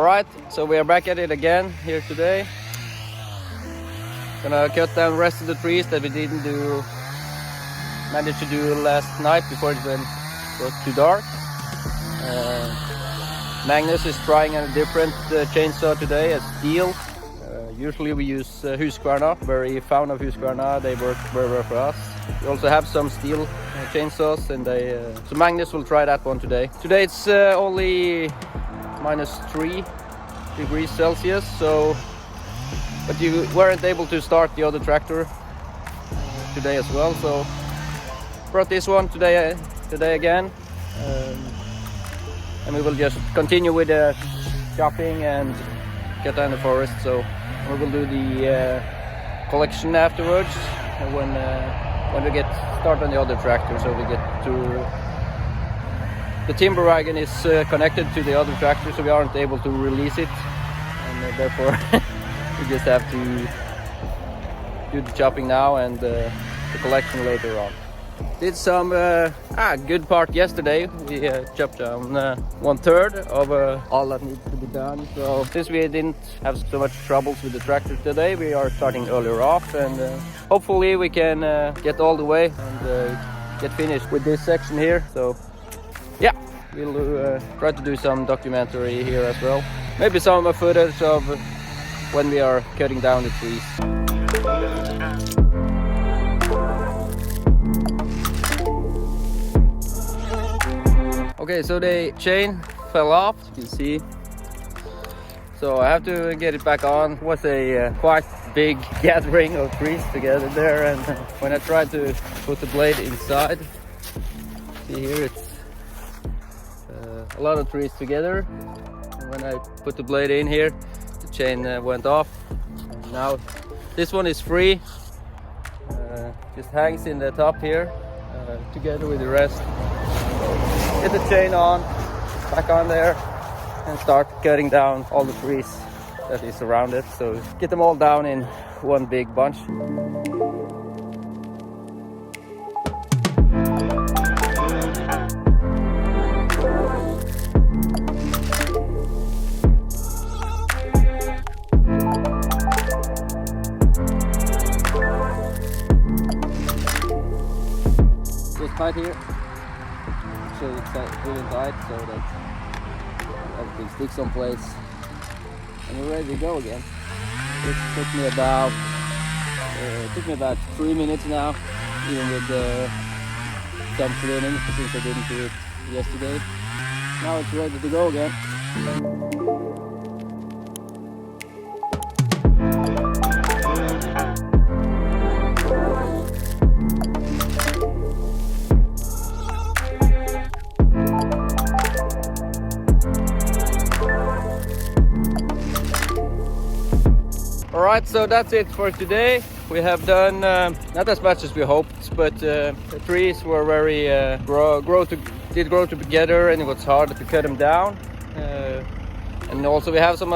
Alright, so we are back at it again here today. Gonna cut down the rest of the trees that we didn't manage to do last night before it was too dark. Magnus is trying a different chainsaw today, a steel. Usually we use Husqvarna, very fond of Husqvarna, they work very well for us. We also have some steel chainsaws, and so Magnus will try that one today. Today it's only -3 degrees Celsius, but you weren't able to start the other tractor today as well, so brought this one today again, and we will just continue with the chopping and cut down the forest. So we will do the collection afterwards when we get started on the other tractor. So we get to the timber wagon is connected to the other tractor, so we aren't able to release it, and therefore we just have to do the chopping now and the collection later on. Did some good part yesterday. We chopped down 1/3 of all that needs to be done. So since we didn't have so much troubles with the tractor today, we are starting earlier off, and hopefully we can get all the way and get finished with this section here. So yeah, we'll try to do some documentary here as well. Maybe some footage of when we are cutting down the trees. Okay, so the chain fell off, you can see. So I have to get it back on. It was a quite big gathering of trees together there, and when I tried to put the blade inside, see here it's a lot of trees together. And when I put the blade in here, the chain went off. And now this one is free, just hangs in the top here together with the rest. Get the chain on, back on there, and start cutting down all the trees that is around it. So get them all down in one big bunch. Just tight here. So it's really tight so that everything sticks on place, and we're ready to go again. It took me about 3 minutes now, even with some cleaning, since I didn't do it yesterday. Now it's ready to go again. Alright, so that's it for today. We have done not as much as we hoped, but the trees were very did grow together, and it was hard to cut them down. And also we have some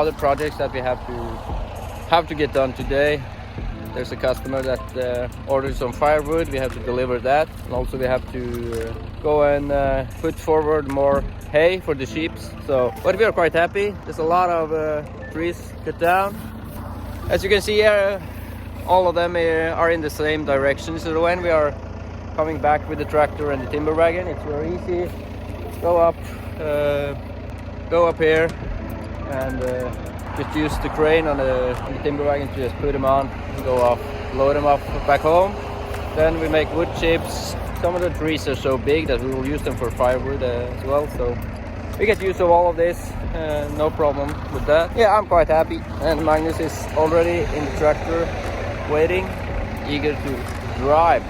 other projects that we have to get done today. There's a customer that ordered some firewood. We have to deliver that, and also we have to go and put forward more hay for the sheep. So, but we are quite happy. There's a lot of trees cut down. As you can see here, all of them are in the same direction. So when we are coming back with the tractor and the timber wagon, it's very easy. Go up here and just use the crane on the timber wagon to just put them on, go off, load them up back home. Then we make wood chips. Some of the trees are so big that we will use them for firewood as well. So we get use of all of this, no problem with that. Yeah, I'm quite happy. And Magnus is already in the tractor, waiting, eager to drive.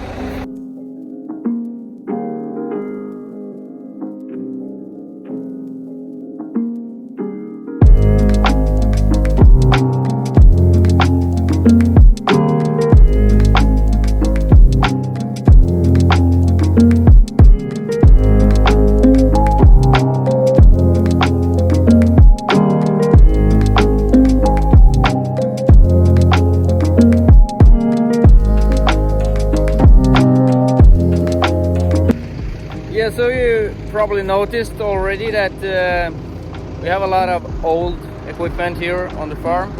So you probably noticed already that We have a lot of old equipment here on the farm.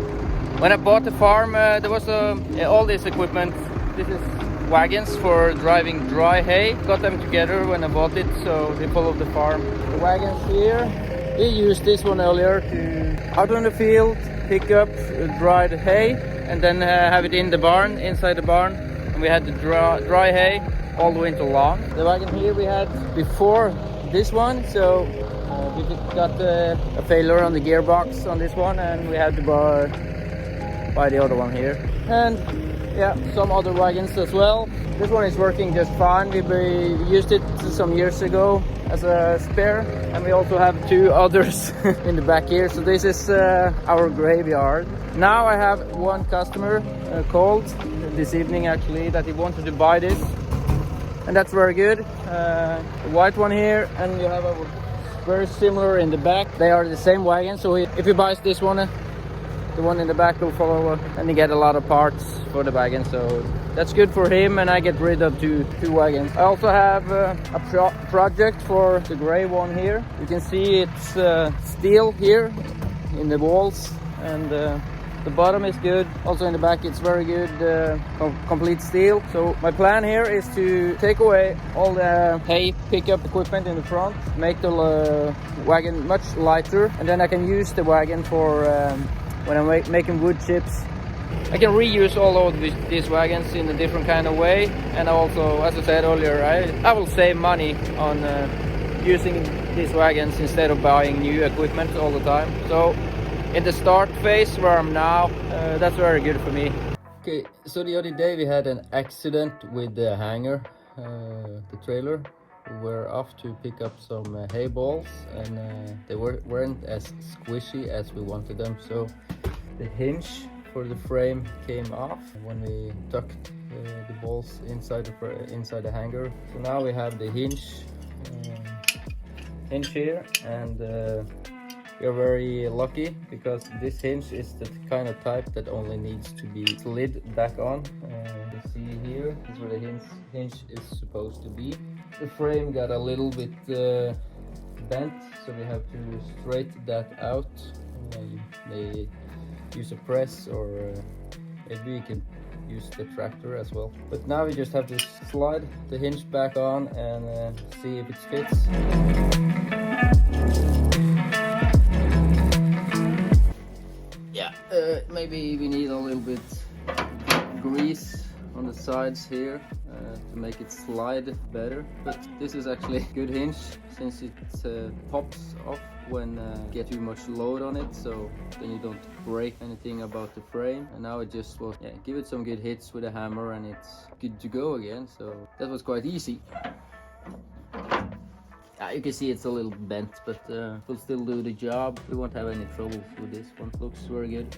When I bought the farm, there was all this equipment. This is wagons for driving dry hay. Got them together when I bought it, so they followed the farm. The wagons here, we used this one earlier to out on the field, pick up dried hay, and then have it in the barn, inside the barn. And we had the dry hay all the winter long. The wagon here we had before this one, so we got a failure on the gearbox on this one, and we had to buy the other one here. And yeah, some other wagons as well. This one is working just fine. We used it some years ago as a spare, and we also have two others in the back here. So this is our graveyard. Now I have one customer called this evening actually that he wanted to buy this, and that's very good. The white one here, and you have a very similar in the back. They are the same wagon, so if he buys this one, the one in the back will follow, and you get a lot of parts for the wagon, so that's good for him, and I get rid of two wagons. I also have a project for the gray one here. You can see it's steel here in the walls, and the bottom is good. Also in the back it's very good, complete steel. So my plan here is to take away all the hay pickup equipment in the front, make the wagon much lighter, and then I can use the wagon for when I'm making wood chips. I can reuse all of these wagons in a different kind of way, and also, as I said earlier, I will save money on using these wagons instead of buying new equipment all the time. So in the start phase where I'm now, that's very good for me. Okay, so the other day we had an accident with the hanger, the trailer. We were off to pick up some hay balls, and they weren't as squishy as we wanted them, so the hinge for the frame came off when we tucked the balls inside the hanger. So now we have the hinge here, and we're very lucky because this hinge is the kind of type that only needs to be slid back on. You see here, this is where the hinge is supposed to be. The frame got a little bit bent, so we have to straighten that out. They use a press, or maybe you can use the tractor as well. But now we just have to slide the hinge back on and see if it fits. Yeah, maybe we need a little bit grease on the sides here to make it slide better, but this is actually a good hinge since it pops off when you get too much load on it, so then you don't break anything about the frame. And now it just was, yeah, give it some good hits with a hammer and it's good to go again, so that was quite easy. You can see it's a little bent, but will still do the job. We won't have any troubles with this one. Looks very good.